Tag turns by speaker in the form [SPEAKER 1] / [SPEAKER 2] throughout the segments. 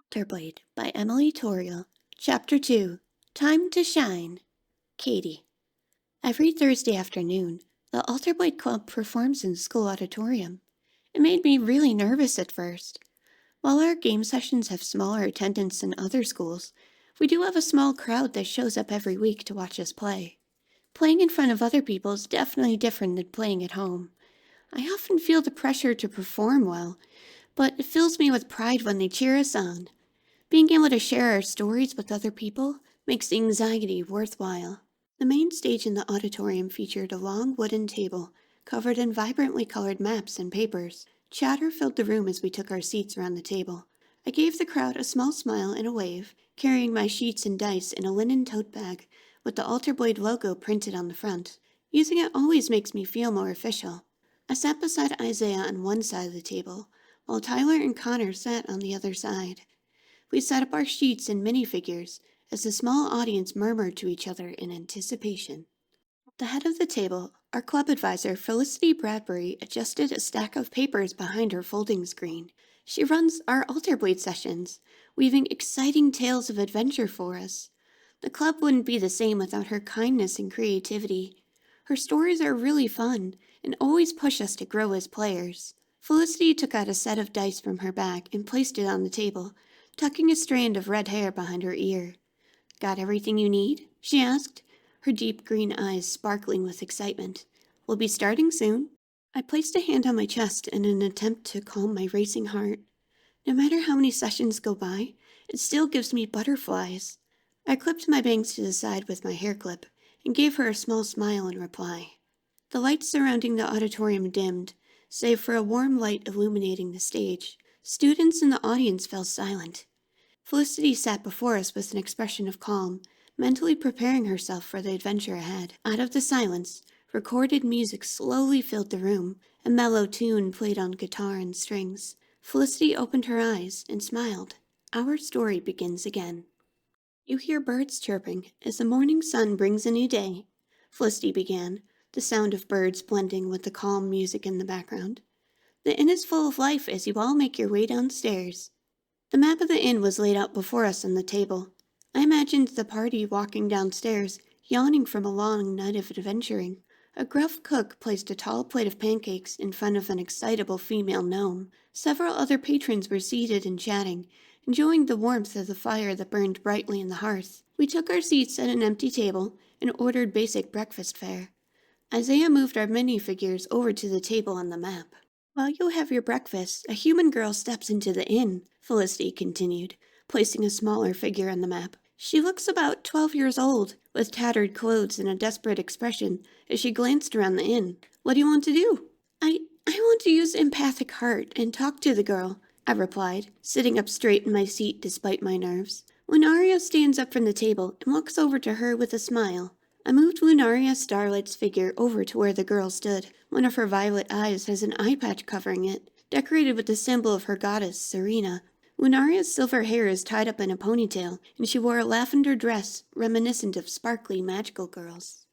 [SPEAKER 1] AlterBlade by Emily Toriel. Chapter 2. Time to Shine. Katy. Every Thursday afternoon, the AlterBlade Club performs in the school auditorium. It made me really nervous at first. While our game sessions have smaller attendance than other schools, we do have a small crowd that shows up every week to watch us play. Playing in front of other people is definitely different than playing at home. I often feel the pressure to perform well, but it fills me with pride when they cheer us on. Being able to share our stories with other people makes the anxiety worthwhile. The main stage in the auditorium featured a long wooden table covered in vibrantly colored maps and papers. Chatter filled the room as we took our seats around the table. I gave the crowd a small smile and a wave, carrying my sheets and dice in a linen tote bag with the AlterBlade logo printed on the front. Using it always makes me feel more official. I sat beside Isaiah on one side of the table, while Tyler and Connor sat on the other side. We set up our sheets and minifigures as the small audience murmured to each other in anticipation. At the head of the table, our club advisor, Felicity Bradbury, adjusted a stack of papers behind her folding screen. She runs our AlterBlade sessions, weaving exciting tales of adventure for us. The club wouldn't be the same without her kindness and creativity. Her stories are really fun and always push us to grow as players. Felicity took out a set of dice from her bag and placed it on the table, tucking a strand of red hair behind her ear. "Got everything you need?" she asked, her deep green eyes sparkling with excitement. "We'll be starting soon." I placed a hand on my chest in an attempt to calm my racing heart. No matter how many sessions go by, it still gives me butterflies. I clipped my bangs to the side with my hair clip and gave her a small smile in reply. The lights surrounding the auditorium dimmed, save for a warm light illuminating the stage. Students in the audience fell silent. Felicity sat before us with an expression of calm, mentally preparing herself for the adventure ahead. Out of the silence, recorded music slowly filled the room. A mellow tune played on guitar and strings. Felicity opened her eyes and smiled. Our story begins again. "You hear birds chirping as the morning sun brings a new day," Felicity began, the sound of birds blending with the calm music in the background. "The inn is full of life as you all make your way downstairs." The map of the inn was laid out before us on the table. I imagined the party walking downstairs, yawning from a long night of adventuring. A gruff cook placed a tall plate of pancakes in front of an excitable female gnome. Several other patrons were seated and chatting, enjoying the warmth of the fire that burned brightly in the hearth. We took our seats at an empty table and ordered basic breakfast fare. Isaiah moved our minifigures over to the table on the map. "While you have your breakfast, a human girl steps into the inn," Felicity continued, placing a smaller figure on the map. "She looks about 12 years old, with tattered clothes and a desperate expression as she glanced around the inn. What do you want to do?" I want to use empathic heart and talk to the girl," I replied, sitting up straight in my seat despite my nerves. Lunaria stands up from the table and walks over to her with a smile. I moved Lunaria Starlight's figure over to where the girl stood. One of her violet eyes has an eye patch covering it, decorated with the symbol of her goddess, Serena. Lunaria's silver hair is tied up in a ponytail, and she wore a lavender dress reminiscent of sparkly magical girls.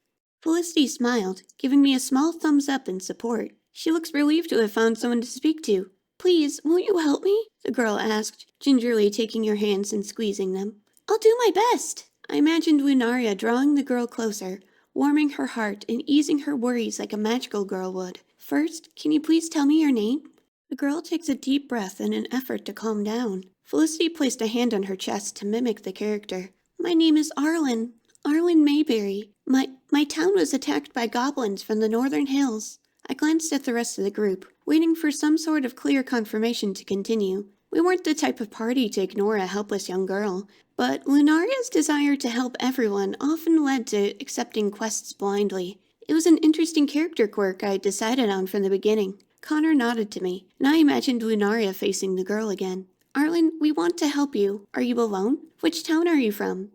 [SPEAKER 1] Felicity smiled, giving me a small thumbs up in support. She looks relieved to have found someone to speak to. "Please, won't you help me?" the girl asked, gingerly taking her hands and squeezing them. "I'll do my best." I imagined Lunaria drawing the girl closer, warming her heart and easing her worries like a magical girl would. "First, can you please tell me your name?" The girl takes a deep breath in an effort to calm down. Felicity placed a hand on her chest to mimic the character. "My name is Arlen Mayberry. My town was attacked by goblins from the northern hills." I glanced at the rest of the group, waiting for some sort of clear confirmation to continue. We weren't the type of party to ignore a helpless young girl, but Lunaria's desire to help everyone often led to accepting quests blindly. It was an interesting character quirk I had decided on from the beginning. Connor nodded to me, and I imagined Lunaria facing the girl again. "Arlen, we want to help you. Are you alone? Which town are you from?"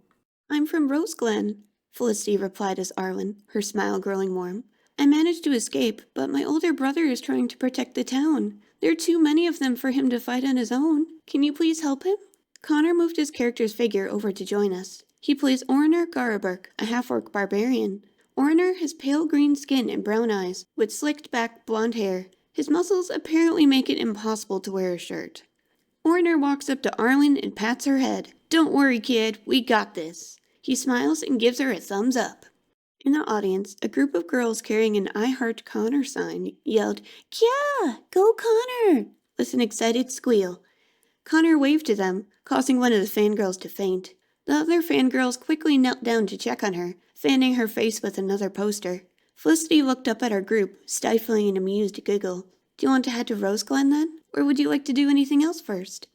[SPEAKER 1] "I'm from Roseglen," Felicity replied as Arlen, her smile growing warm. "I managed to escape, but my older brother is trying to protect the town. There are too many of them for him to fight on his own. Can you please help him?" Connor moved his character's figure over to join us. He plays Orner Garaberk, a half-orc barbarian. Orner has pale green skin and brown eyes, with slicked back blonde hair. His muscles apparently make it impossible to wear a shirt. Orner walks up to Arlen and pats her head. "Don't worry, kid, we got this." He smiles and gives her a thumbs up. In the audience, a group of girls carrying an I Heart Connor sign yelled, "Yeah, go Connor!" with an excited squeal. Connor waved to them, causing one of the fangirls to faint. The other fangirls quickly knelt down to check on her, fanning her face with another poster. Felicity looked up at our group, stifling an amused giggle. "Do you want to head to Rose Glen then? Or would you like to do anything else first?"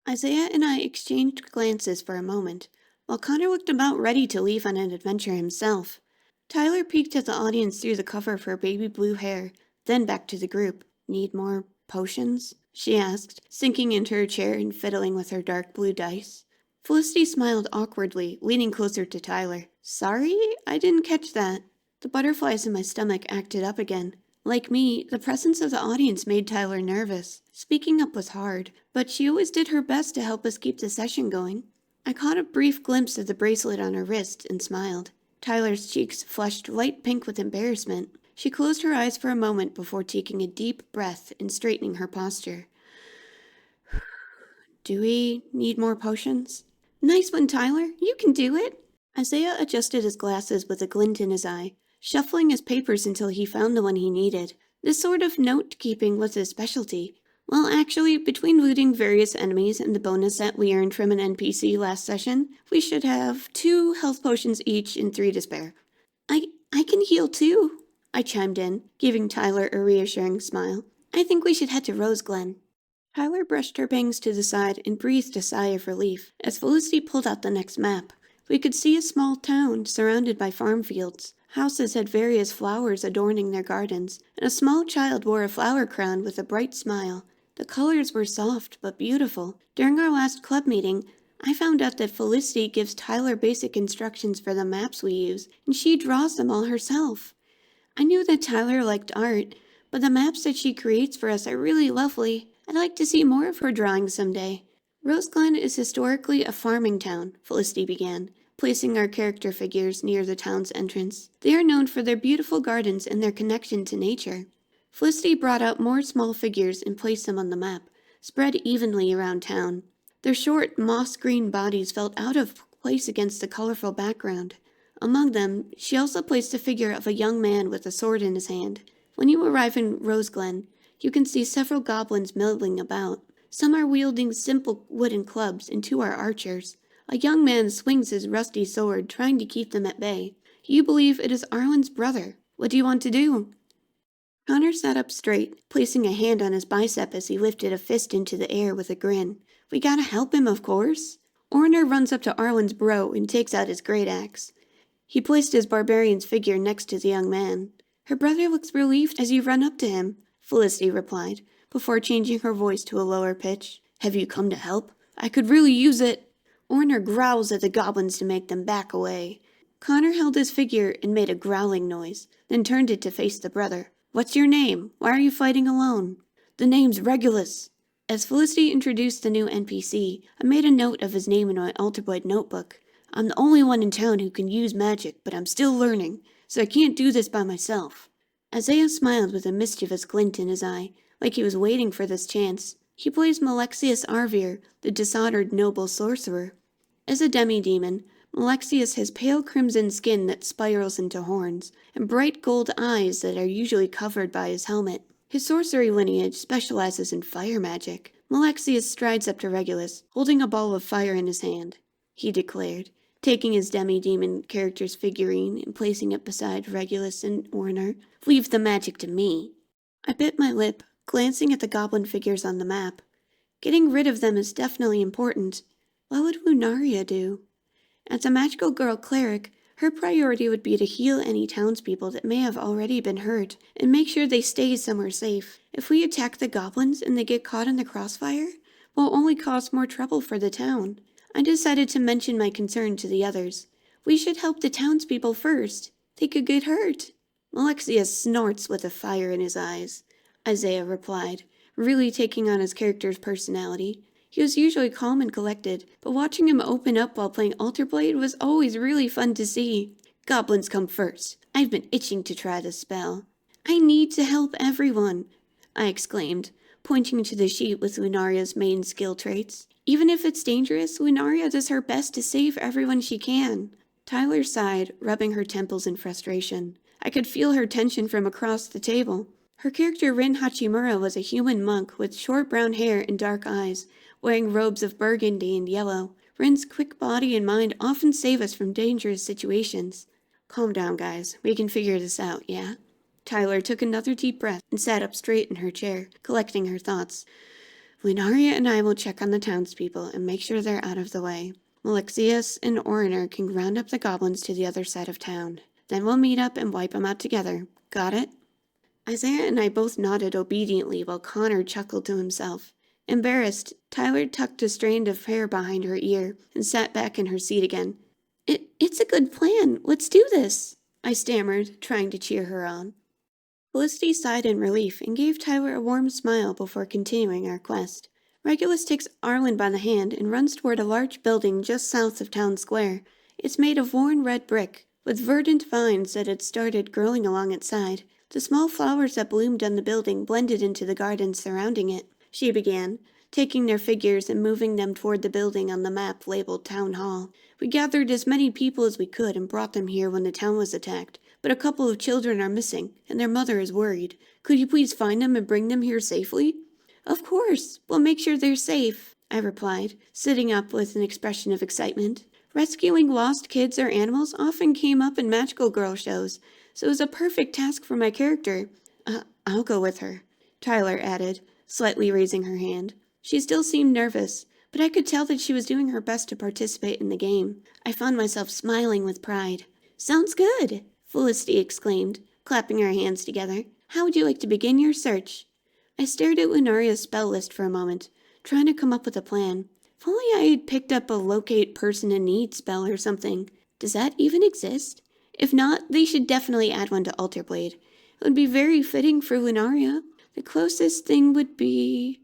[SPEAKER 1] Isaiah and I exchanged glances for a moment, while Connor looked about ready to leave on an adventure himself. Tyler peeked at the audience through the cover of her baby blue hair, then back to the group. "Need more potions?" she asked, sinking into her chair and fiddling with her dark blue dice. Felicity smiled awkwardly, leaning closer to Tyler. "Sorry, I didn't catch that." The butterflies in my stomach acted up again. Like me, the presence of the audience made Tyler nervous. Speaking up was hard, but she always did her best to help us keep the session going. I caught a brief glimpse of the bracelet on her wrist and smiled. Tyler's cheeks flushed light pink with embarrassment. She closed her eyes for a moment before taking a deep breath and straightening her posture. "Do we need more potions?" "Nice one, Tyler. You can do it." Isaiah adjusted his glasses with a glint in his eye, shuffling his papers until he found the one he needed. This sort of note-keeping was his specialty. Well, actually, between looting various enemies and the bonus that we earned from an NPC last session, we should have 2 health potions each and 3 to spare. I can heal too," I chimed in, giving Tyler a reassuring smile. "I think we should head to Rose Glen." Tyler brushed her bangs to the side and breathed a sigh of relief as Felicity pulled out the next map. We could see a small town surrounded by farm fields. Houses had various flowers adorning their gardens, and a small child wore a flower crown with a bright smile. The colors were soft but beautiful. During our last club meeting, I found out that Felicity gives Tyler basic instructions for the maps we use, and she draws them all herself. I knew that Tyler liked art, but the maps that she creates for us are really lovely. I'd like to see more of her drawings someday. Rose Glen is historically a farming town, Felicity began, placing our character figures near the town's entrance. They are known for their beautiful gardens and their connection to nature. Felicity brought out more small figures and placed them on the map, spread evenly around town. Their short, moss-green bodies felt out of place against the colorful background. Among them, she also placed a figure of a young man with a sword in his hand. When you arrive in Rose Glen, you can see several goblins milling about. Some are wielding simple wooden clubs, and 2 are archers. A young man swings his rusty sword, trying to keep them at bay. You believe it is Arlen's brother. What do you want to do? Connor sat up straight, placing a hand on his bicep as he lifted a fist into the air with a grin. "We gotta help him, of course." Orner runs up to Arlen's bro and takes out his great axe. He placed his barbarian's figure next to the young man. "Her brother looks relieved as you run up to him," Felicity replied, before changing her voice to a lower pitch. "Have you come to help? I could really use it." Orner growls at the goblins to make them back away. Connor held his figure and made a growling noise, then turned it to face the brother. "What's your name? Why are you fighting alone?" "The name's Regulus." As Felicity introduced the new NPC, I made a note of his name in my AlterBlade notebook. "I'm the only one in town who can use magic, but I'm still learning, so I can't do this by myself." Isaiah smiled with a mischievous glint in his eye, like he was waiting for this chance. He plays Malexius Arvir, the dishonored noble sorcerer. As a demi-demon, Malexius has pale crimson skin that spirals into horns, and bright gold eyes that are usually covered by his helmet. His sorcery lineage specializes in fire magic. Malexius strides up to Regulus, holding a ball of fire in his hand. He declared, taking his demi-demon character's figurine and placing it beside Regulus and Orner. "Leave the magic to me." I bit my lip, glancing at the goblin figures on the map. Getting rid of them is definitely important. What would Lunaria do? As a magical girl cleric, her priority would be to heal any townspeople that may have already been hurt and make sure they stay somewhere safe. If we attack the goblins and they get caught in the crossfire, we'll only cause more trouble for the town. I decided to mention my concern to the others. "We should help the townspeople first. They could get hurt." "Malexius snorts with a fire in his eyes," Isaiah replied, really taking on his character's personality. He was usually calm and collected, but watching him open up while playing AlterBlade was always really fun to see. "Goblins come first. I've been itching to try this spell." "I need to help everyone," I exclaimed, pointing to the sheet with Lunaria's main skill traits. Even if it's dangerous, Lunaria does her best to save everyone she can. Tyler sighed, rubbing her temples in frustration. I could feel her tension from across the table. Her character Rin Hachimura was a human monk with short brown hair and dark eyes, wearing robes of burgundy and yellow. Rin's quick body and mind often save us from dangerous situations. Calm down, guys. We can figure this out, yeah? Tyler took another deep breath and sat up straight in her chair, collecting her thoughts. Lunaria and I will check on the townspeople and make sure they're out of the way. Malexius and Oriner can round up the goblins to the other side of town. Then we'll meet up and wipe them out together. Got it? Isaiah and I both nodded obediently while Connor chuckled to himself. Embarrassed, Tyler tucked a strand of hair behind her ear and sat back in her seat again. It's a good plan. Let's do this, I stammered, trying to cheer her on. Felicity sighed in relief and gave Tyler a warm smile before continuing our quest. Regulus takes Arlen by the hand and runs toward a large building just south of town square. It's made of worn red brick, with verdant vines that had started growing along its side. The small flowers that bloomed on the building blended into the gardens surrounding it, she began, taking their figures and moving them toward the building on the map labeled Town Hall. We gathered as many people as we could and brought them here when the town was attacked, but a couple of children are missing, and their mother is worried. Could you please find them and bring them here safely? Of course, we'll make sure they're safe, I replied, sitting up with an expression of excitement. Rescuing lost kids or animals often came up in magical girl shows, so it was a perfect task for my character. I'll go with her, Tyler added, slightly raising her hand. She still seemed nervous, but I could tell that she was doing her best to participate in the game. I found myself smiling with pride. Sounds good, Felicity exclaimed, clapping her hands together. How would you like to begin your search? I stared at Lunaria's spell list for a moment, trying to come up with a plan. If only I had picked up a locate person in need spell or something. Does that even exist? If not, they should definitely add one to AlterBlade. It would be very fitting for Lunaria. The closest thing would be...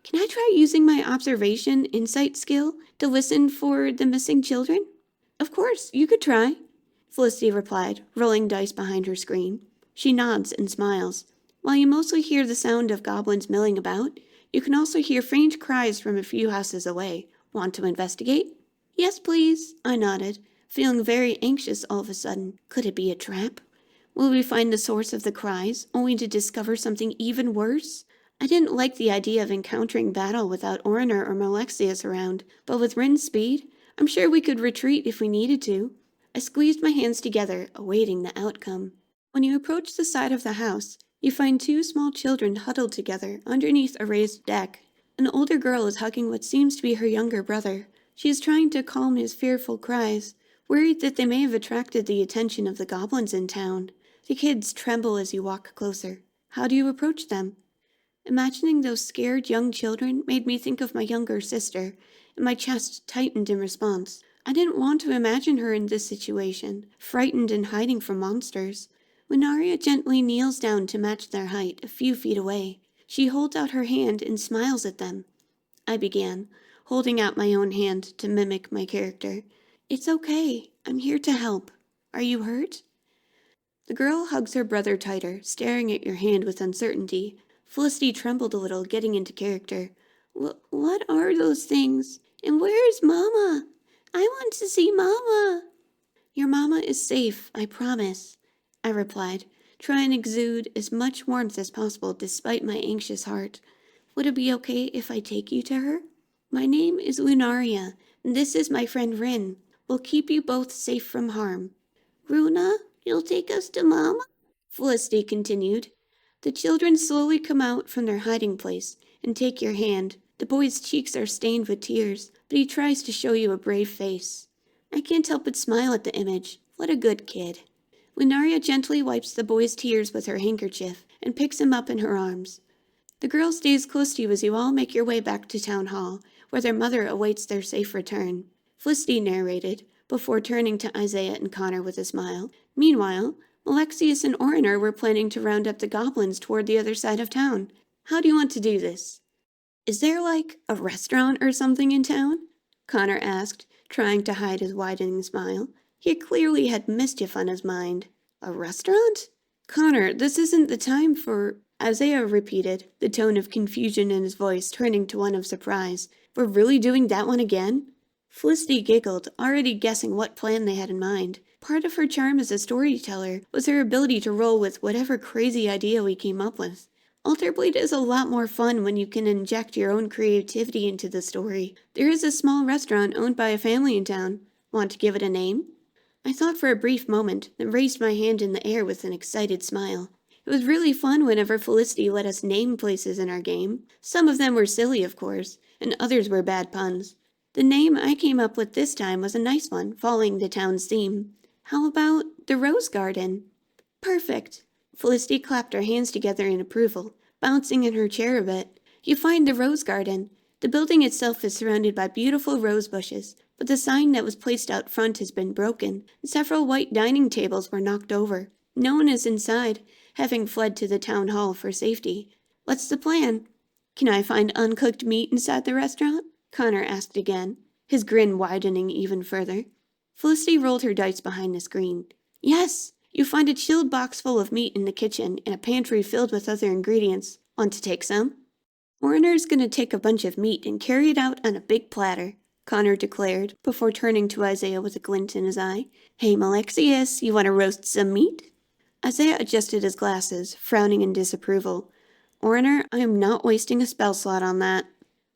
[SPEAKER 1] Can I try using my observation insight skill to listen for the missing children? Of course, you could try, Felicity replied, rolling dice behind her screen. She nods and smiles. While you mostly hear the sound of goblins milling about, you can also hear faint cries from a few houses away. Want to investigate? Yes, please, I nodded, feeling very anxious all of a sudden. Could it be a trap? Will we find the source of the cries, only to discover something even worse? I didn't like the idea of encountering battle without Oriner or Malexius around, but with Rin's speed, I'm sure we could retreat if we needed to. I squeezed my hands together, awaiting the outcome. When you approach the side of the house, you find two small children huddled together underneath a raised deck. An older girl is hugging what seems to be her younger brother. She is trying to calm his fearful cries, worried that they may have attracted the attention of the goblins in town. The kids tremble as you walk closer. How do you approach them? Imagining those scared young children made me think of my younger sister, and my chest tightened in response. I didn't want to imagine her in this situation, frightened and hiding from monsters. Lunaria gently kneels down to match their height, a few feet away. She holds out her hand and smiles at them. I began, holding out my own hand to mimic my character. It's okay. I'm here to help. Are you hurt? The girl hugs her brother tighter, staring at your hand with uncertainty. Felicity trembled a little, getting into character. What are those things? And where's Mama? I want to see Mama. Your Mama is safe, I promise, I replied, trying to exude as much warmth as possible despite my anxious heart. Would it be okay if I take you to her? My name is Lunaria, and this is my friend Rin. We'll keep you both safe from harm. Runa, you'll take us to Mama? Felicity continued. The children slowly come out from their hiding place and take your hand. The boy's cheeks are stained with tears, but he tries to show you a brave face. I can't help but smile at the image. What a good kid. Lunaria gently wipes the boy's tears with her handkerchief and picks him up in her arms. The girl stays close to you as you all make your way back to Town Hall, where their mother awaits their safe return. Felicity narrated, before turning to Isaiah and Connor with a smile. Meanwhile, Malexius and Oriner were planning to round up the goblins toward the other side of town. How do you want to do this? Is there, a restaurant or something in town? Connor asked, trying to hide his widening smile. He clearly had mischief on his mind. A restaurant? Connor, this isn't the time for... Isaiah repeated, the tone of confusion in his voice turning to one of surprise. We're really doing that one again? Felicity giggled, already guessing what plan they had in mind. Part of her charm as a storyteller was her ability to roll with whatever crazy idea we came up with. AlterBlade is a lot more fun when you can inject your own creativity into the story. There is a small restaurant owned by a family in town. Want to give it a name? I thought for a brief moment, then raised my hand in the air with an excited smile. It was really fun whenever Felicity let us name places in our game. Some of them were silly, of course, and others were bad puns. The name I came up with this time was a nice one, following the town's theme. How about the Rose Garden? Perfect. Felicity clapped her hands together in approval, bouncing in her chair a bit. You find the Rose Garden. The building itself is surrounded by beautiful rose bushes, but the sign that was placed out front has been broken, and several white dining tables were knocked over. No one is inside, having fled to the town hall for safety. What's the plan? Can I find uncooked meat inside the restaurant? Connor asked again, his grin widening even further. Felicity rolled her dice behind the screen. Yes! You find a chilled box full of meat in the kitchen and a pantry filled with other ingredients. Want to take some? Warner's gonna take a bunch of meat and carry it out on a big platter, Connor declared, before turning to Isaiah with a glint in his eye. Hey, Malexius, you want to roast some meat? Isaiah adjusted his glasses, frowning in disapproval. Warner, I am not wasting a spell slot on that.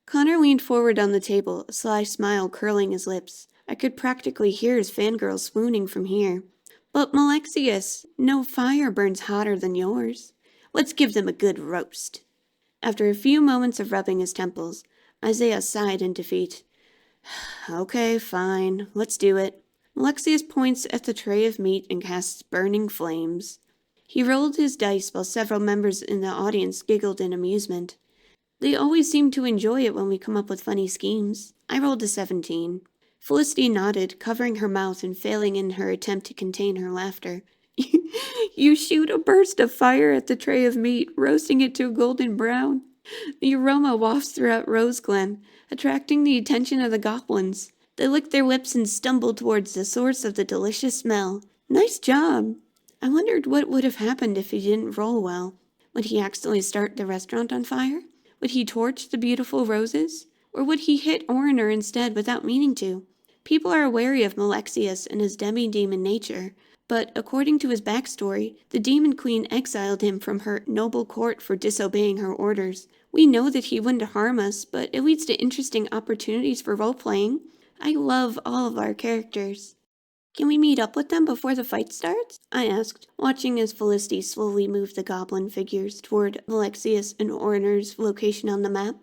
[SPEAKER 1] Connor leaned forward on the table, a sly smile curling his lips. I could practically hear his fangirl swooning from here. But Malexius, no fire burns hotter than yours. Let's give them a good roast. After a few moments of rubbing his temples, Isaiah sighed in defeat. Okay, fine. Let's do it. Malexius points at the tray of meat and casts burning flames. He rolled his dice while several members in the audience giggled in amusement. They always seem to enjoy it when we come up with funny schemes. I rolled a 17. Felicity nodded, covering her mouth and failing in her attempt to contain her laughter. You shoot a burst of fire at the tray of meat, roasting it to a golden brown. The aroma wafts throughout Rose Glen, attracting the attention of the goblins. They lick their lips and stumble towards the source of the delicious smell. Nice job! I wondered what would have happened if he didn't roll well. Would he accidentally start the restaurant on fire? Would he torch the beautiful roses? Or would he hit Oriner instead without meaning to? People are wary of Malexius and his demi-demon nature, but according to his backstory, the Demon Queen exiled him from her noble court for disobeying her orders. We know that he wouldn't harm us, but it leads to interesting opportunities for role-playing. I love all of our characters. Can we meet up with them before the fight starts? I asked, watching as Felicity slowly moved the goblin figures toward Malexius and Oriner's location on the map.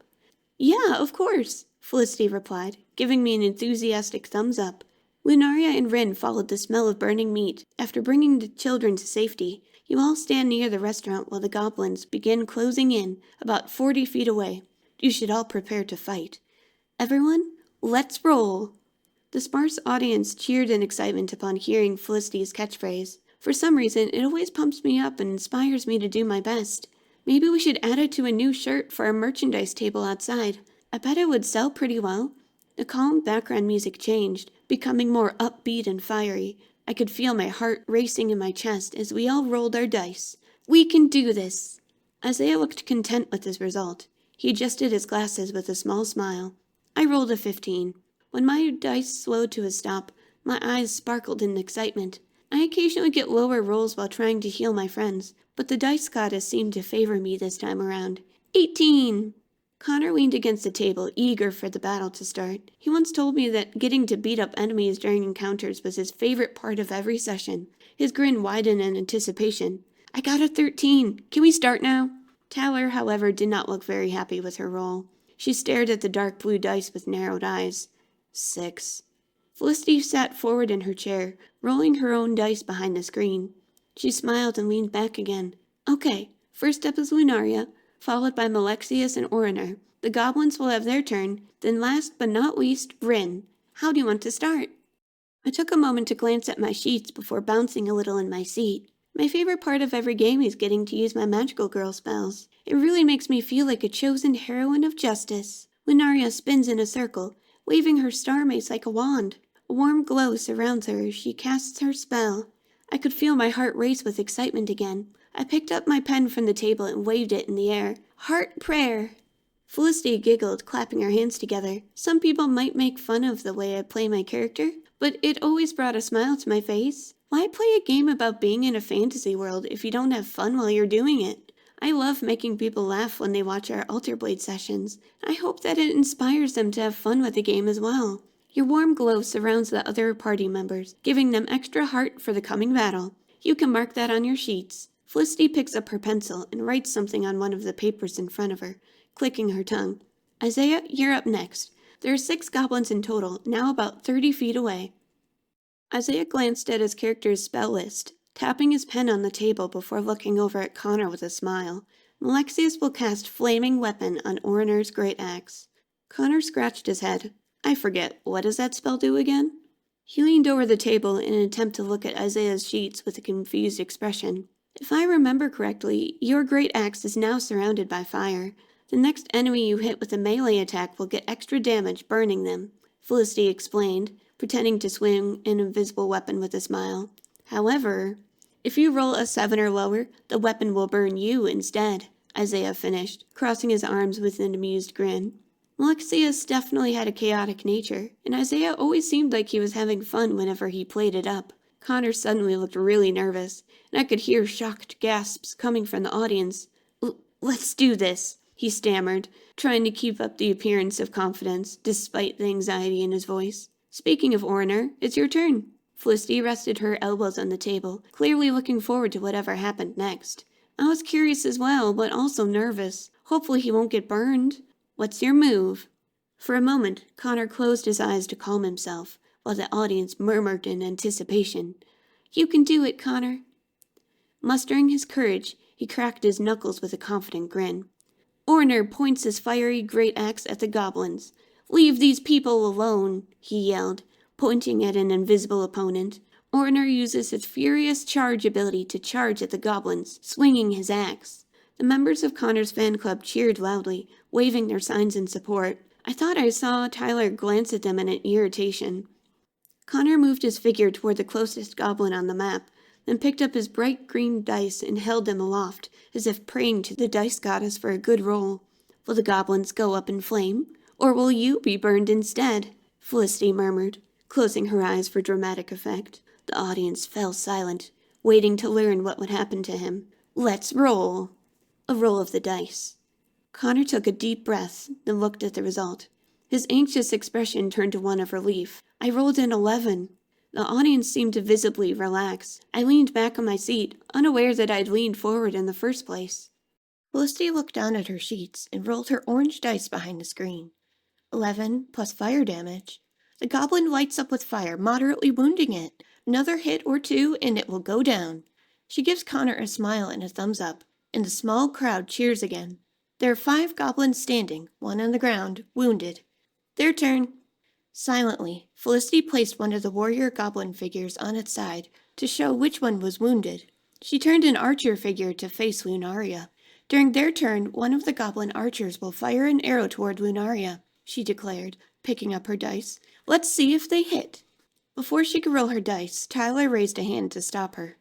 [SPEAKER 1] Yeah, of course, Felicity replied, giving me an enthusiastic thumbs up. Lunaria and Rin followed the smell of burning meat. After bringing the children to safety, you all stand near the restaurant while the goblins begin closing in, about 40 feet away. You should all prepare to fight. Everyone, let's roll! The sparse audience cheered in excitement upon hearing Felicity's catchphrase. For some reason, it always pumps me up and inspires me to do my best. Maybe we should add it to a new shirt for our merchandise table outside. I bet it would sell pretty well. The calm background music changed, becoming more upbeat and fiery. I could feel my heart racing in my chest as we all rolled our dice. We can do this! Isaiah looked content with his result. He adjusted his glasses with a small smile. I rolled a 15. When my dice slowed to a stop, my eyes sparkled in excitement. I occasionally get lower rolls while trying to heal my friends, but the dice goddess seemed to favor me this time around. 18! Connor leaned against the table, eager for the battle to start. He once told me that getting to beat up enemies during encounters was his favorite part of every session. His grin widened in anticipation. I got a 13. Can we start now? Tyler, however, did not look very happy with her roll. She stared at the dark blue dice with narrowed eyes. 6. Felicity sat forward in her chair, rolling her own dice behind the screen. She smiled and leaned back again. Okay, first up is Lunaria, followed by Malexius and Oriner. The goblins will have their turn, then last but not least, Rin. How do you want to start? I took a moment to glance at my sheets before bouncing a little in my seat. My favorite part of every game is getting to use my magical girl spells. It really makes me feel like a chosen heroine of justice. Lunaria spins in a circle, waving her star mace like a wand. A warm glow surrounds her as she casts her spell. I could feel my heart race with excitement again. I picked up my pen from the table and waved it in the air. Heart prayer! Felicity giggled, clapping her hands together. Some people might make fun of the way I play my character, but it always brought a smile to my face. Why play a game about being in a fantasy world if you don't have fun while you're doing it? I love making people laugh when they watch our AlterBlade sessions. I hope that it inspires them to have fun with the game as well. Your warm glow surrounds the other party members, giving them extra heart for the coming battle. You can mark that on your sheets. Felicity picks up her pencil and writes something on one of the papers in front of her, clicking her tongue. Isaiah, you're up next. There are 6 goblins in total, now about 30 feet away. Isaiah glanced at his character's spell list, tapping his pen on the table before looking over at Connor with a smile. Malexius will cast Flaming Weapon on Oriner's Great Axe. Connor scratched his head. I forget, what does that spell do again? He leaned over the table in an attempt to look at Isaiah's sheets with a confused expression. If I remember correctly, your Great Axe is now surrounded by fire. The next enemy you hit with a melee attack will get extra damage burning them, Felicity explained, pretending to swing an invisible weapon with a smile. However, if you roll a 7 or lower, the weapon will burn you instead, Isaiah finished, crossing his arms with an amused grin. Malexius definitely had a chaotic nature, and Isaiah always seemed like he was having fun whenever he played it up. Connor suddenly looked really nervous, and I could hear shocked gasps coming from the audience. Let's do this, he stammered, trying to keep up the appearance of confidence, despite the anxiety in his voice. Speaking of Oriner, it's your turn. Felicity rested her elbows on the table, clearly looking forward to whatever happened next. I was curious as well, but also nervous. Hopefully he won't get burned. What's your move? For a moment, Connor closed his eyes to calm himself, while the audience murmured in anticipation. You can do it, Connor. Mustering his courage, he cracked his knuckles with a confident grin. Oriner points his fiery great axe at the goblins. Leave these people alone, he yelled, pointing at an invisible opponent. Oriner uses his furious charge ability to charge at the goblins, swinging his axe. The members of Connor's fan club cheered loudly, waving their signs in support. I thought I saw Tyler glance at them in irritation. Connor moved his figure toward the closest goblin on the map, then picked up his bright green dice and held them aloft, as if praying to the dice goddess for a good roll. Will the goblins go up in flame, or will you be burned instead? Felicity murmured, closing her eyes for dramatic effect. The audience fell silent, waiting to learn what would happen to him. Let's roll. A roll of the dice. Connor took a deep breath, then looked at the result. His anxious expression turned to one of relief. I rolled an 11. The audience seemed to visibly relax. I leaned back on my seat, unaware that I'd leaned forward in the first place. Felicity looked down at her sheets and rolled her orange dice behind the screen. 11 plus fire damage. The goblin lights up with fire, moderately wounding it. Another hit or 2 and it will go down. She gives Connor a smile and a thumbs up, and the small crowd cheers again. There are 5 goblins standing, 1 on the ground, wounded. Their turn. Silently, Felicity placed one of the warrior goblin figures on its side to show which one was wounded. She turned an archer figure to face Lunaria. During their turn, one of the goblin archers will fire an arrow toward Lunaria, she declared, picking up her dice. Let's see if they hit. Before she could roll her dice, Tyler raised a hand to stop her.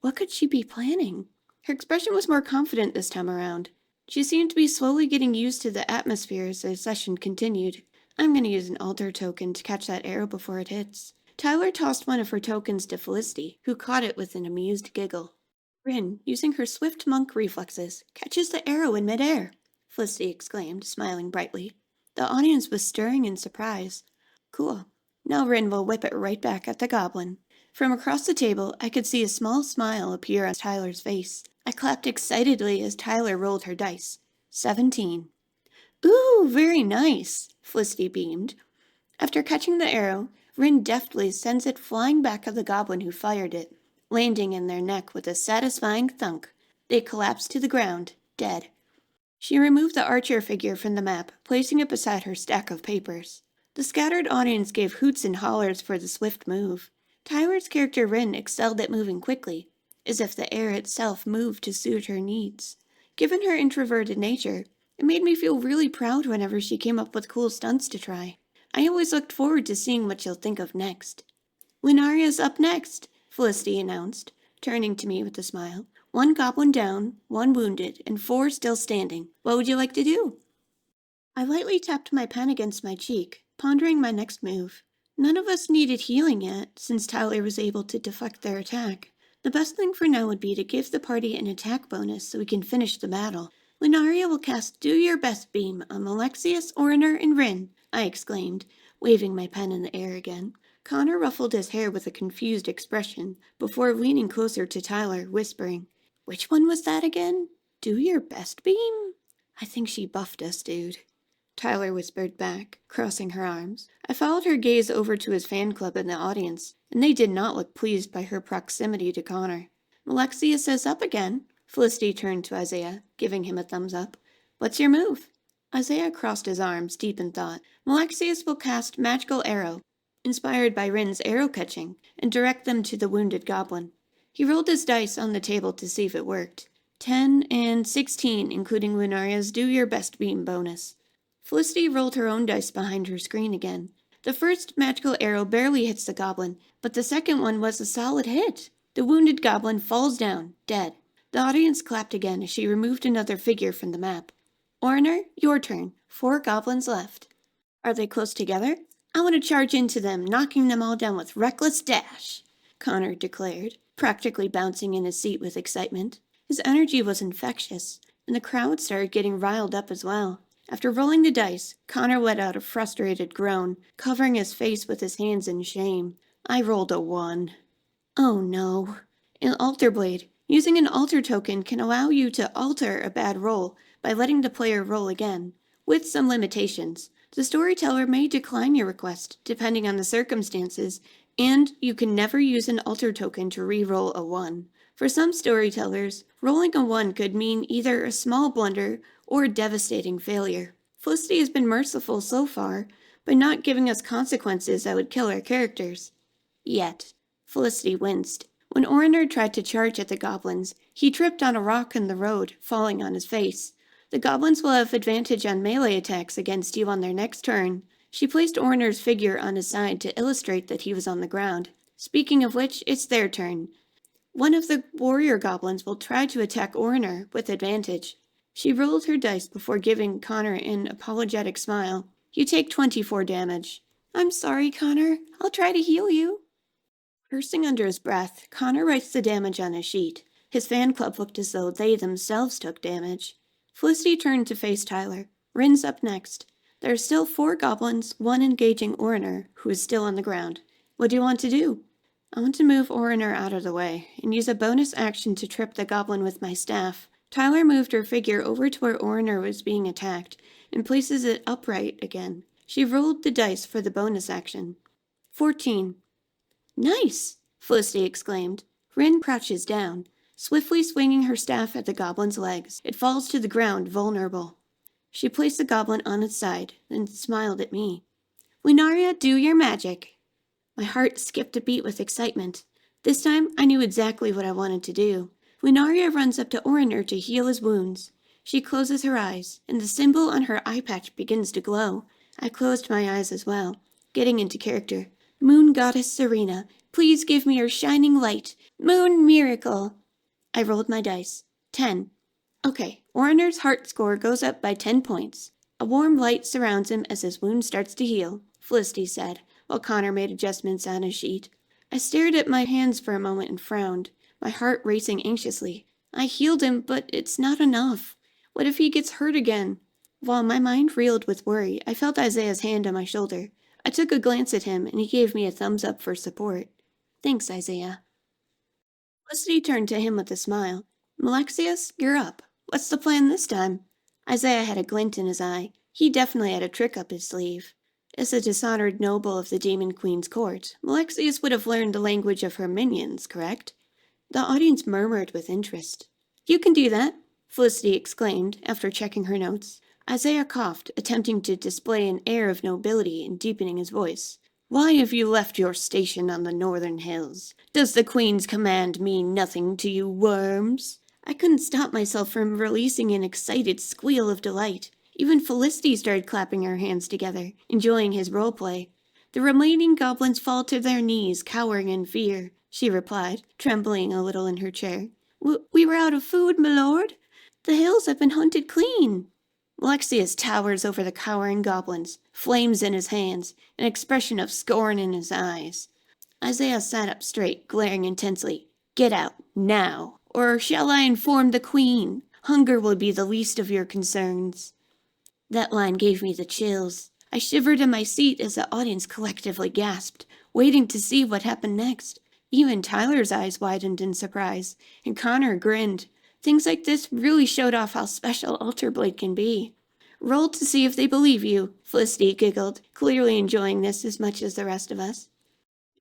[SPEAKER 1] What could she be planning? Her expression was more confident this time around. She seemed to be slowly getting used to the atmosphere as the session continued. I'm going to use an altar token to catch that arrow before it hits. Tyler tossed one of her tokens to Felicity, who caught it with an amused giggle. Rin, using her swift monk reflexes, catches the arrow in midair, Felicity exclaimed, smiling brightly. The audience was stirring in surprise. Cool. Now Rin will whip it right back at the goblin. From across the table, I could see a small smile appear on Tyler's face. I clapped excitedly as Tyler rolled her dice. 17. Ooh, very nice, Felicity beamed. After catching the arrow, Rin deftly sends it flying back at the goblin who fired it, landing in their neck with a satisfying thunk. They collapsed to the ground, dead. She removed the archer figure from the map, placing it beside her stack of papers. The scattered audience gave hoots and hollers for the swift move. Tyler's character Rin excelled at moving quickly, as if the air itself moved to suit her needs. Given her introverted nature, it made me feel really proud whenever she came up with cool stunts to try. I always looked forward to seeing what she'll think of next. Lunaria's up next, Felicity announced, turning to me with a smile. 1 goblin down, 1 wounded, and 4 still standing. What would you like to do? I lightly tapped my pen against my cheek, pondering my next move. None of us needed healing yet, since Tyler was able to deflect their attack. The best thing for now would be to give the party an attack bonus so we can finish the battle. Lunaria will cast Do Your Best Beam on Malexius, Oriner, and Rin, I exclaimed, waving my pen in the air again. Connor ruffled his hair with a confused expression, before leaning closer to Tyler, whispering, "Which one was that again? Do Your Best Beam?" "I think she buffed us, dude," Tyler whispered back, crossing her arms. I followed her gaze over to his fan club in the audience, and they did not look pleased by her proximity to Connor. "Malexius is up again." Felicity turned to Isaiah, giving him a thumbs up. "What's your move?" Isaiah crossed his arms, deep in thought. "Malexius will cast Magical Arrow, inspired by Rin's arrow catching, and direct them to the wounded goblin." He rolled his dice on the table to see if it worked. 10 and 16, including Lunaria's Do Your Best Beam bonus. Felicity rolled her own dice behind her screen again. The first magical arrow barely hits the goblin, but the second one was a solid hit. The wounded goblin falls down, dead. The audience clapped again as she removed another figure from the map. "Oriner, your turn. 4 goblins left." "Are they close together?" "I want to charge into them, knocking them all down with reckless dash," Connor declared, practically bouncing in his seat with excitement. His energy was infectious, and the crowd started getting riled up as well. After rolling the dice, Connor let out a frustrated groan, covering his face with his hands in shame. I rolled a 1. Oh no. In AlterBlade, using an alter token can allow you to alter a bad roll by letting the player roll again, with some limitations. The storyteller may decline your request, depending on the circumstances, and you can never use an alter token to re-roll a 1. For some storytellers, rolling a 1 could mean either a small blunder or a devastating failure. Felicity has been merciful so far by not giving us consequences that would kill our characters. Yet, Felicity winced. When Oriner tried to charge at the goblins, he tripped on a rock in the road, falling on his face. The goblins will have advantage on melee attacks against you on their next turn. She placed Oriner's figure on his side to illustrate that he was on the ground. Speaking of which, it's their turn. One of the warrior goblins will try to attack Oriner with advantage. She rolled her dice before giving Connor an apologetic smile. "You take 24 damage." "I'm sorry, Connor. I'll try to heal you." Cursing under his breath, Connor writes the damage on a sheet. His fan club looked as though they themselves took damage. Felicity turned to face Tyler. Rin's up next. There are still 4 goblins, 1 engaging Oriner, who is still on the ground. "What do you want to do?" "I want to move Oriner out of the way, and use a bonus action to trip the goblin with my staff." Tyler moved her figure over to where Oriner was being attacked, and places it upright again. She rolled the dice for the bonus action. 14. "Nice!" Felicity exclaimed. Rin crouches down, swiftly swinging her staff at the goblin's legs. It falls to the ground, vulnerable. She placed the goblin on its side, then smiled at me. "Lunaria, do your magic." My heart skipped a beat with excitement. This time, I knew exactly what I wanted to do. Lunaria runs up to Oriner to heal his wounds. She closes her eyes, and the symbol on her eye patch begins to glow. I closed my eyes as well, getting into character. "Moon Goddess Serena, please give me your shining light. Moon Miracle." I rolled my dice. 10. Okay, Oriner's heart score goes up by 10 points. A warm light surrounds him as his wound starts to heal, Felicity said, while Connor made adjustments on his sheet. I stared at my hands for a moment and frowned, my heart racing anxiously. I healed him, but it's not enough. What if he gets hurt again? While my mind reeled with worry, I felt Isaiah's hand on my shoulder. I took a glance at him, and he gave me a thumbs up for support. "Thanks, Isaiah." Felicity turned to him with a smile. "Malexius, you're up. What's the plan this time?" Isaiah had a glint in his eye. He definitely had a trick up his sleeve. As a dishonored noble of the Demon Queen's court, Malexius would have learned the language of her minions, correct? The audience murmured with interest. "You can do that," Felicity exclaimed after checking her notes. Isaiah coughed, attempting to display an air of nobility and deepening his voice. "Why have you left your station on the northern hills? Does the Queen's command mean nothing to you worms?" I couldn't stop myself from releasing an excited squeal of delight. Even Felicity started clapping her hands together, enjoying his roleplay. "The remaining goblins fall to their knees, cowering in fear," she replied, trembling a little in her chair. We were out of food, my lord. The hills have been hunted clean. Alexius towers over the cowering goblins, flames in his hands, an expression of scorn in his eyes. Isaiah sat up straight, glaring intensely. Get out, now, or shall I inform the queen? Hunger will be the least of your concerns. That line gave me the chills. I shivered in my seat as the audience collectively gasped, waiting to see what happened next. Even Tyler's eyes widened in surprise, and Connor grinned. Things like this really showed off how special AlterBlade can be. Roll to see if they believe you, Felicity giggled, clearly enjoying this as much as the rest of us.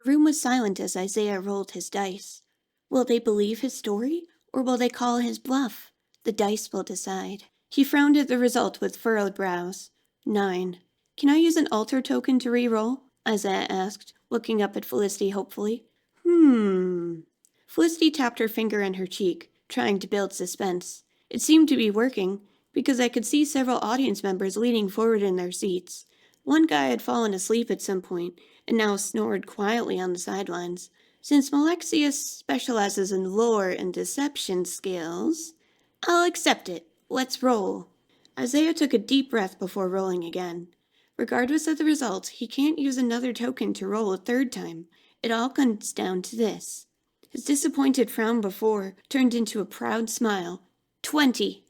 [SPEAKER 1] The room was silent as Isaiah rolled his dice. Will they believe his story, or will they call his bluff? The dice will decide. He frowned at the result with furrowed brows. 9. Can I use an alter token to re-roll? Isaiah asked, looking up at Felicity hopefully. Felicity tapped her finger on her cheek, trying to build suspense. It seemed to be working, because I could see several audience members leaning forward in their seats. One guy had fallen asleep at some point, and now snored quietly on the sidelines. Since Malexius specializes in lore and deception skills, I'll accept it. Let's roll. Isaiah took a deep breath before rolling again. Regardless of the result, he can't use another token to roll a third time. It all comes down to this. His disappointed frown before turned into a proud smile. 20.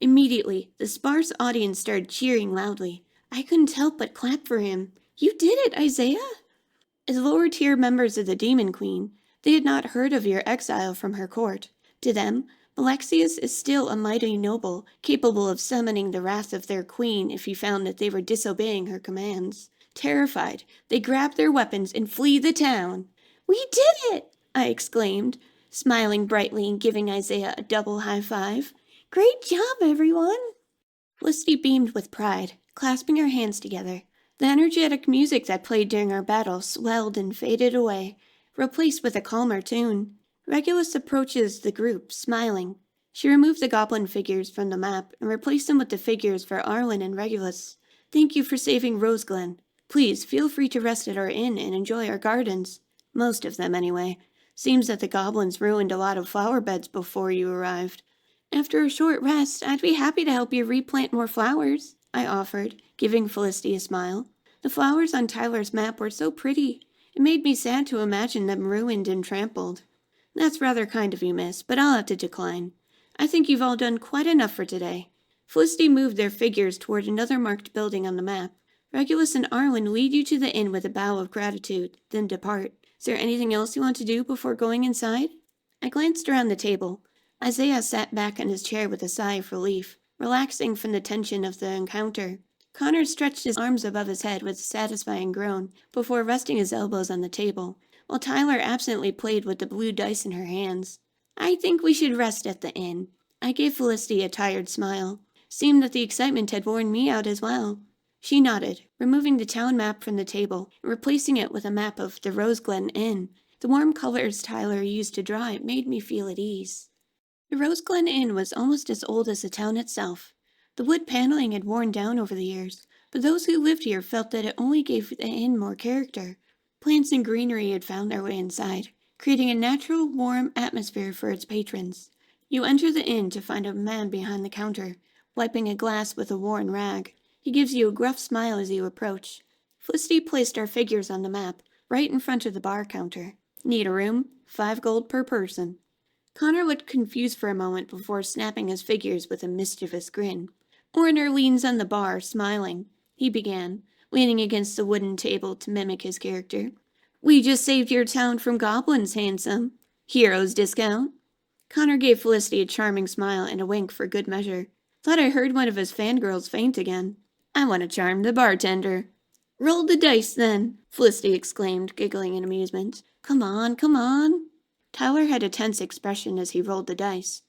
[SPEAKER 1] Immediately, the sparse audience started cheering loudly. I couldn't help but clap for him. You did it, Isaiah! As lower-tier members of the Demon Queen, they had not heard of your exile from her court. To them, Malexius is still a mighty noble, capable of summoning the wrath of their queen if he found that they were disobeying her commands. Terrified, they grabbed their weapons and flee the town. We did it! I exclaimed, smiling brightly and giving Isaiah a double high five. Great job, everyone! Felicity beamed with pride, clasping her hands together. The energetic music that played during our battle swelled and faded away, replaced with a calmer tune. Regulus approaches the group, smiling. She removed the goblin figures from the map and replaced them with the figures for Arlen and Regulus. Thank you for saving Roseglen. Please feel free to rest at our inn and enjoy our gardens. Most of them, anyway. Seems that the goblins ruined a lot of flower beds before you arrived. After a short rest, I'd be happy to help you replant more flowers, I offered, giving Felicity a smile. The flowers on Tyler's map were so pretty. It made me sad to imagine them ruined and trampled. That's rather kind of you, miss, but I'll have to decline. I think you've all done quite enough for today. Felicity moved their figures toward another marked building on the map. Regulus and Arwen lead you to the inn with a bow of gratitude, then depart. Is there anything else you want to do before going inside? I glanced around the table. Isaiah sat back in his chair with a sigh of relief, relaxing from the tension of the encounter. Connor stretched his arms above his head with a satisfying groan before resting his elbows on the table, while Tyler absently played with the blue dice in her hands. I think we should rest at the inn. I gave Felicity a tired smile. Seemed that the excitement had worn me out as well. She nodded, removing the town map from the table and replacing it with a map of the Roseglen Inn. The warm colors Tyler used to draw it made me feel at ease. The Roseglen Inn was almost as old as the town itself. The wood paneling had worn down over the years, but those who lived here felt that it only gave the inn more character. Plants and greenery had found their way inside, creating a natural, warm atmosphere for its patrons. You enter the inn to find a man behind the counter, wiping a glass with a worn rag. He gives you a gruff smile as you approach. Felicity placed our figures on the map, right in front of the bar counter. Need a room? 5 gold per person. Connor looked confused for a moment before snapping his figures with a mischievous grin. Orner leans on the bar, smiling. He began, leaning against the wooden table to mimic his character. We just saved your town from goblins, handsome. Heroes discount. Connor gave Felicity a charming smile and a wink for good measure. Thought I heard one of his fangirls faint again. I want to charm the bartender. Roll the dice, then, Felicity exclaimed, giggling in amusement. Come on, come on. Tyler had a tense expression as he rolled the dice.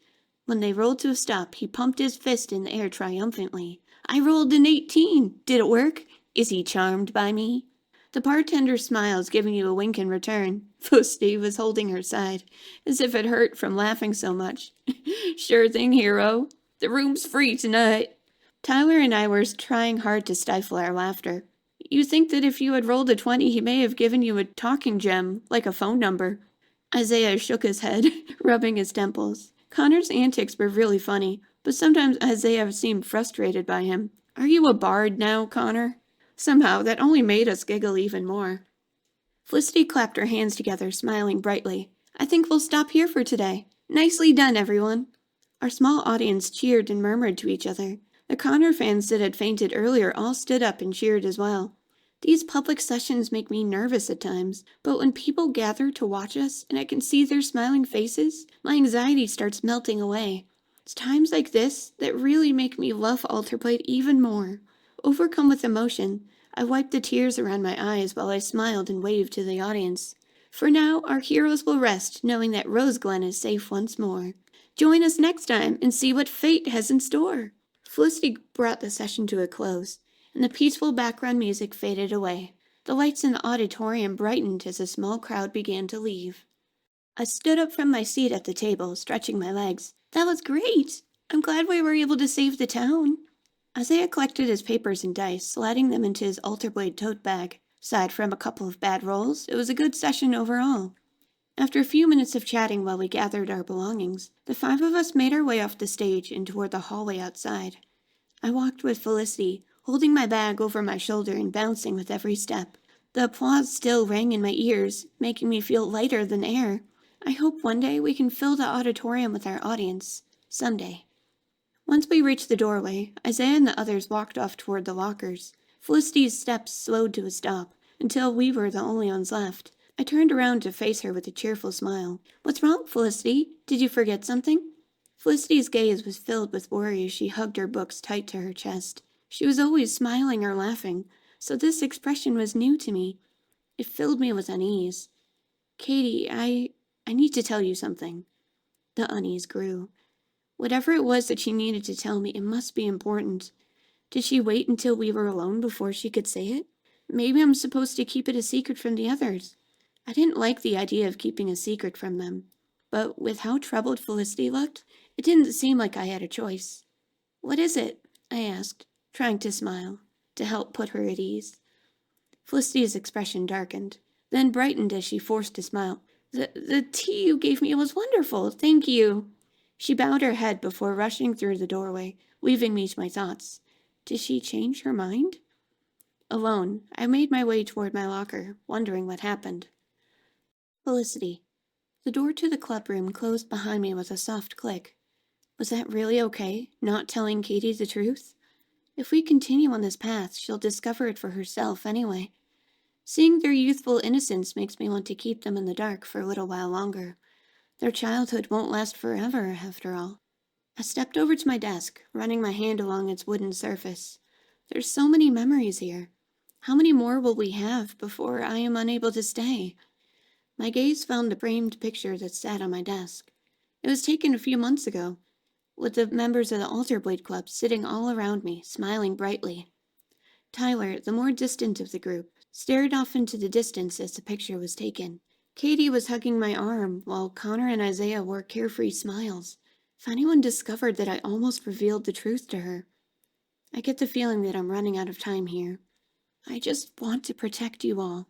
[SPEAKER 1] When they rolled to a stop, he pumped his fist in the air triumphantly. I rolled an 18. Did it work? Is he charmed by me? The bartender smiles, giving you a wink in return. Felicity was holding her side, as if it hurt from laughing so much. Sure thing, hero. The room's free tonight. Tyler and I were trying hard to stifle our laughter. You think that if you had rolled a 20, he may have given you a talking gem, like a phone number. Isaiah shook his head, rubbing his temples. Connor's antics were really funny, but sometimes Isaiah seemed frustrated by him. "Are you a bard now, Connor?" Somehow, that only made us giggle even more. Felicity clapped her hands together, smiling brightly. "I think we'll stop here for today. Nicely done, everyone." Our small audience cheered and murmured to each other. The Connor fans that had fainted earlier all stood up and cheered as well. These public sessions make me nervous at times, but when people gather to watch us and I can see their smiling faces, my anxiety starts melting away. It's times like this that really make me love AlterBlade even more. Overcome with emotion, I wiped the tears around my eyes while I smiled and waved to the audience. For now, our heroes will rest knowing that Rose Glen is safe once more. Join us next time and see what fate has in store. Felicity brought the session to a close, and the peaceful background music faded away. The lights in the auditorium brightened as a small crowd began to leave. I stood up from my seat at the table, stretching my legs. "That was great! I'm glad we were able to save the town." Isaiah collected his papers and dice, sliding them into his AlterBlade tote bag. Aside from a couple of bad rolls, it was a good session overall. After a few minutes of chatting while we gathered our belongings, the five of us made our way off the stage and toward the hallway outside. I walked with Felicity, holding my bag over my shoulder and bouncing with every step. The applause still rang in my ears, making me feel lighter than air. I hope one day we can fill the auditorium with our audience. Someday. Once we reached the doorway, Isaiah and the others walked off toward the lockers. Felicity's steps slowed to a stop, until we were the only ones left. I turned around to face her with a cheerful smile. "What's wrong, Felicity? Did you forget something?" Felicity's gaze was filled with worry as she hugged her books tight to her chest. She was always smiling or laughing, so this expression was new to me. It filled me with unease. "Katy, I need to tell you something." The unease grew. Whatever it was that she needed to tell me, it must be important. Did she wait until we were alone before she could say it? Maybe I'm supposed to keep it a secret from the others. I didn't like the idea of keeping a secret from them, but with how troubled Felicity looked, it didn't seem like I had a choice. "What is it?" I asked, trying to smile, to help put her at ease. Felicity's expression darkened, then brightened as she forced a smile. The tea you gave me was wonderful, thank you." She bowed her head before rushing through the doorway, leaving me to my thoughts. Did she change her mind? Alone, I made my way toward my locker, wondering what happened. Felicity. The door to the club room closed behind me with a soft click. Was that really okay, not telling Katy the truth? If we continue on this path, she'll discover it for herself anyway. Seeing their youthful innocence makes me want to keep them in the dark for a little while longer. Their childhood won't last forever, after all. I stepped over to my desk, running my hand along its wooden surface. There's so many memories here. How many more will we have before I am unable to stay? My gaze found the framed picture that sat on my desk. It was taken a few months ago, with the members of the AlterBlade Club sitting all around me, smiling brightly. Tyler, the more distant of the group, stared off into the distance as the picture was taken. Katy was hugging my arm, while Connor and Isaiah wore carefree smiles. If anyone discovered that I almost revealed the truth to her. I get the feeling that I'm running out of time here. "I just want to protect you all,"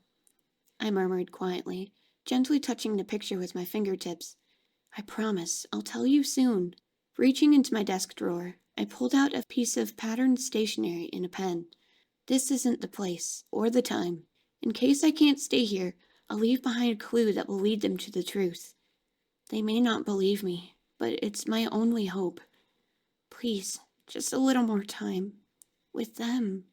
[SPEAKER 1] I murmured quietly, gently touching the picture with my fingertips. "I promise, I'll tell you soon." Reaching into my desk drawer, I pulled out a piece of patterned stationery and a pen. This isn't the place, or the time. In case I can't stay here, I'll leave behind a clue that will lead them to the truth. They may not believe me, but it's my only hope. Please, just a little more time. With them.